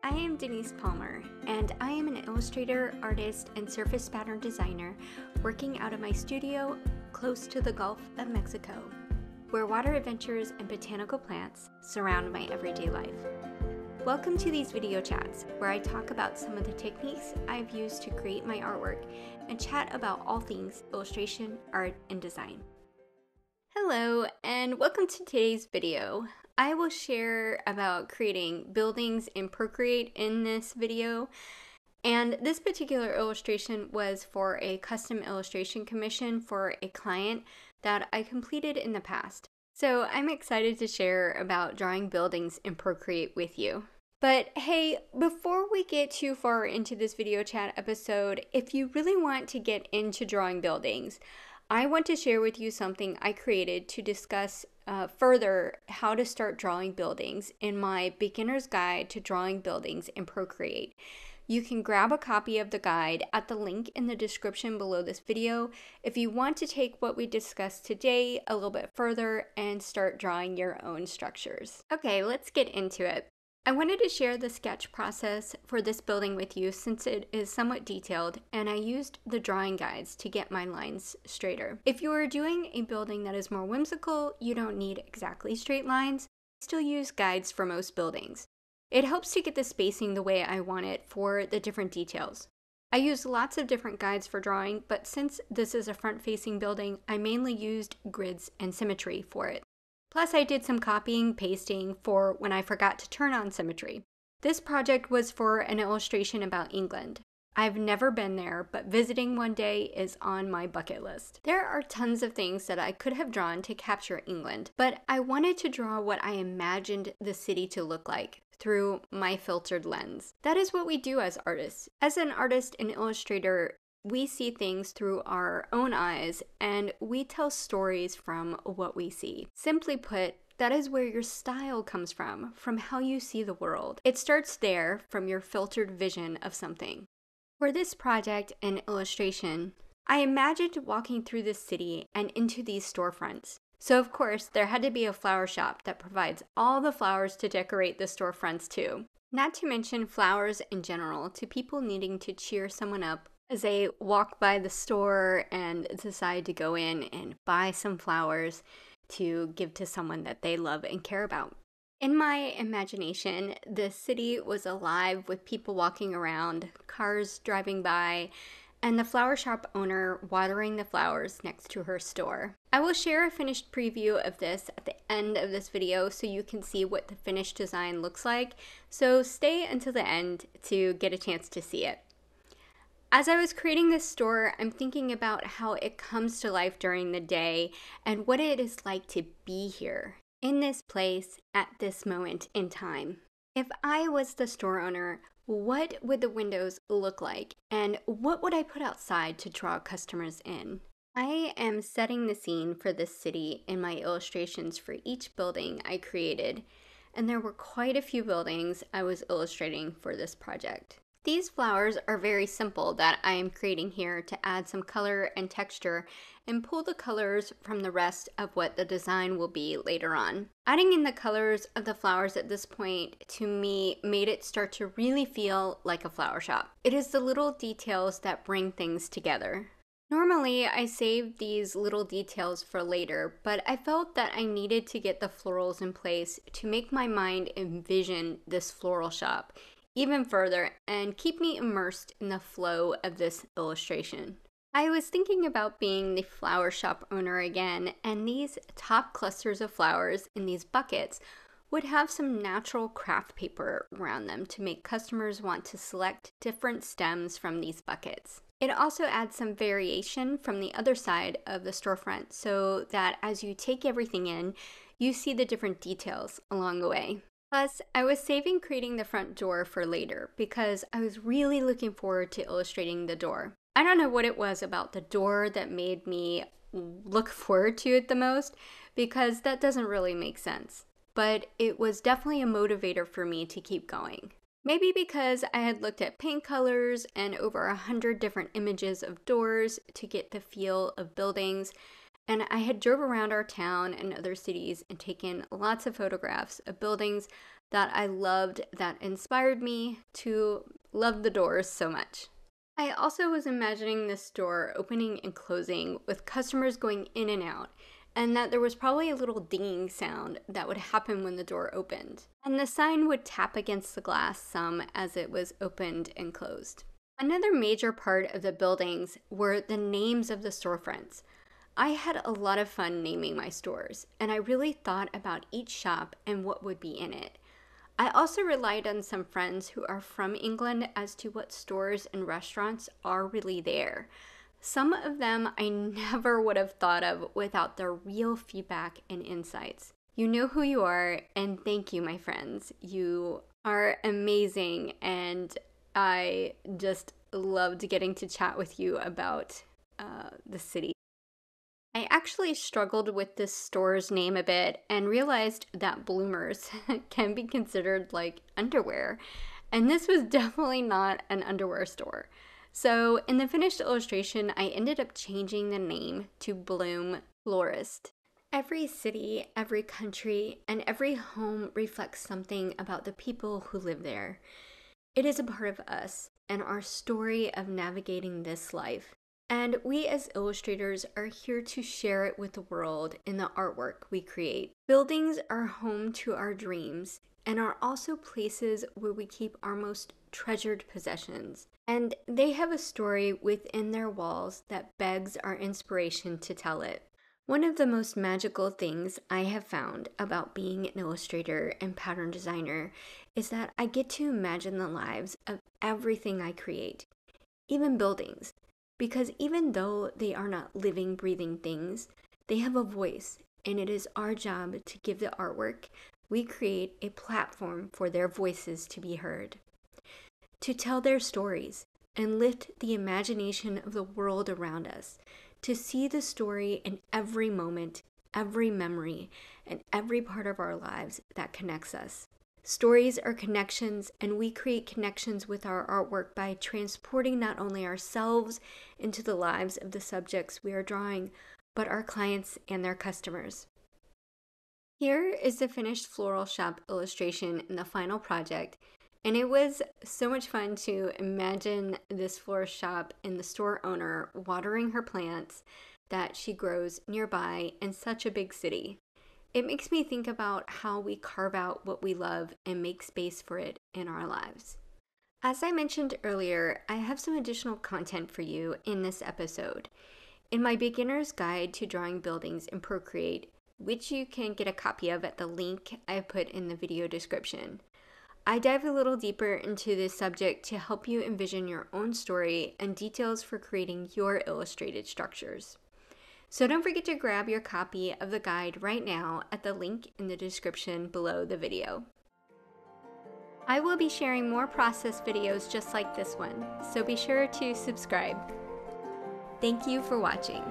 I am Denise Palmer, and I am an illustrator, artist, and surface pattern designer working out of my studio close to the Gulf of Mexico, where water adventures and botanical plants surround my everyday life. Welcome to these video chats, where I talk about some of the techniques I've used to create my artwork and chat about all things illustration, art, and design. Hello, and welcome to today's video. I will share about creating buildings in Procreate in this video, and this particular illustration was for a custom illustration commission for a client that I completed in the past. So I'm excited to share about drawing buildings in Procreate with you. But hey, before we get too far into this video chat episode, if you really want to get into drawing buildings, I want to share with you something I created to discuss further how to start drawing buildings in my beginner's guide to drawing buildings in Procreate. You can grab a copy of the guide at the link in the description below this video if you want to take what we discussed today a little bit further and start drawing your own structures. Okay, let's get into it. I wanted to share the sketch process for this building with you since it is somewhat detailed, and I used the drawing guides to get my lines straighter. If you are doing a building that is more whimsical, you don't need exactly straight lines. I still use guides for most buildings. It helps to get the spacing the way I want it for the different details. I used lots of different guides for drawing, but since this is a front-facing building, I mainly used grids and symmetry for it. Plus, I did some copying, pasting for when I forgot to turn on symmetry. This project was for an illustration about England. I've never been there, but visiting one day is on my bucket list. There are tons of things that I could have drawn to capture England, but I wanted to draw what I imagined the city to look like through my filtered lens. That is what we do as artists. As an artist and illustrator, we see things through our own eyes, and we tell stories from what we see. Simply put, that is where your style comes from how you see the world. It starts there, from your filtered vision of something. For this project and illustration, I imagined walking through this city and into these storefronts. So of course, there had to be a flower shop that provides all the flowers to decorate the storefronts too. Not to mention flowers in general to people needing to cheer someone up as they walk by the store and decide to go in and buy some flowers to give to someone that they love and care about. In my imagination, the city was alive with people walking around, cars driving by, and the flower shop owner watering the flowers next to her store. I will share a finished preview of this at the end of this video so you can see what the finished design looks like, so stay until the end to get a chance to see it. As I was creating this store, I'm thinking about how it comes to life during the day and what it is like to be here, in this place, at this moment in time. If I was the store owner, what would the windows look like, and what would I put outside to draw customers in? I am setting the scene for this city in my illustrations for each building I created, and there were quite a few buildings I was illustrating for this project. These flowers are very simple that I am creating here to add some color and texture and pull the colors from the rest of what the design will be later on. Adding in the colors of the flowers at this point, to me, made it start to really feel like a flower shop. It is the little details that bring things together. Normally, I save these little details for later, but I felt that I needed to get the florals in place to make my mind envision this floral shop even further and keep me immersed in the flow of this illustration. I was thinking about being the flower shop owner again, and these top clusters of flowers in these buckets would have some natural craft paper around them to make customers want to select different stems from these buckets. It also adds some variation from the other side of the storefront so that as you take everything in, you see the different details along the way. Plus, I was saving creating the front door for later because I was really looking forward to illustrating the door. I don't know what it was about the door that made me look forward to it the most, because that doesn't really make sense. But it was definitely a motivator for me to keep going. Maybe because I had looked at paint colors and over 100 different images of doors to get the feel of buildings, And I had drove around our town and other cities and taken lots of photographs of buildings that I loved that inspired me to love the doors so much. I also was imagining this store opening and closing with customers going in and out, and that there was probably a little dinging sound that would happen when the door opened. And the sign would tap against the glass some as it was opened and closed. Another major part of the buildings were the names of the storefronts. I had a lot of fun naming my stores, and I really thought about each shop and what would be in it. I also relied on some friends who are from England as to what stores and restaurants are really there. Some of them I never would have thought of without their real feedback and insights. You know who you are, and thank you, my friends. You are amazing, and I just loved getting to chat with you about the city. I actually struggled with this store's name a bit and realized that bloomers can be considered like underwear, and this was definitely not an underwear store. So in the finished illustration, I ended up changing the name to Bloom Florist. Every city, every country, and every home reflects something about the people who live there. It is a part of us and our story of navigating this life. And we as illustrators are here to share it with the world in the artwork we create. Buildings are home to our dreams and are also places where we keep our most treasured possessions. And they have a story within their walls that begs our inspiration to tell it. One of the most magical things I have found about being an illustrator and pattern designer is that I get to imagine the lives of everything I create, even buildings. Because even though they are not living, breathing things, they have a voice, and it is our job to give the artwork we create a platform for their voices to be heard, to tell their stories, and lift the imagination of the world around us, to see the story in every moment, every memory, and every part of our lives that connects us. Stories are connections, and we create connections with our artwork by transporting not only ourselves into the lives of the subjects we are drawing, but our clients and their customers. Here is the finished floral shop illustration in the final project, and it was so much fun to imagine this florist shop and the store owner watering her plants that she grows nearby in such a big city. It makes me think about how we carve out what we love and make space for it in our lives. As I mentioned earlier, I have some additional content for you in this episode. In my beginner's guide to drawing buildings in Procreate, which you can get a copy of at the link I put in the video description, I dive a little deeper into this subject to help you envision your own story and details for creating your illustrated structures. So don't forget to grab your copy of the guide right now at the link in the description below the video. I will be sharing more process videos just like this one, so be sure to subscribe. Thank you for watching.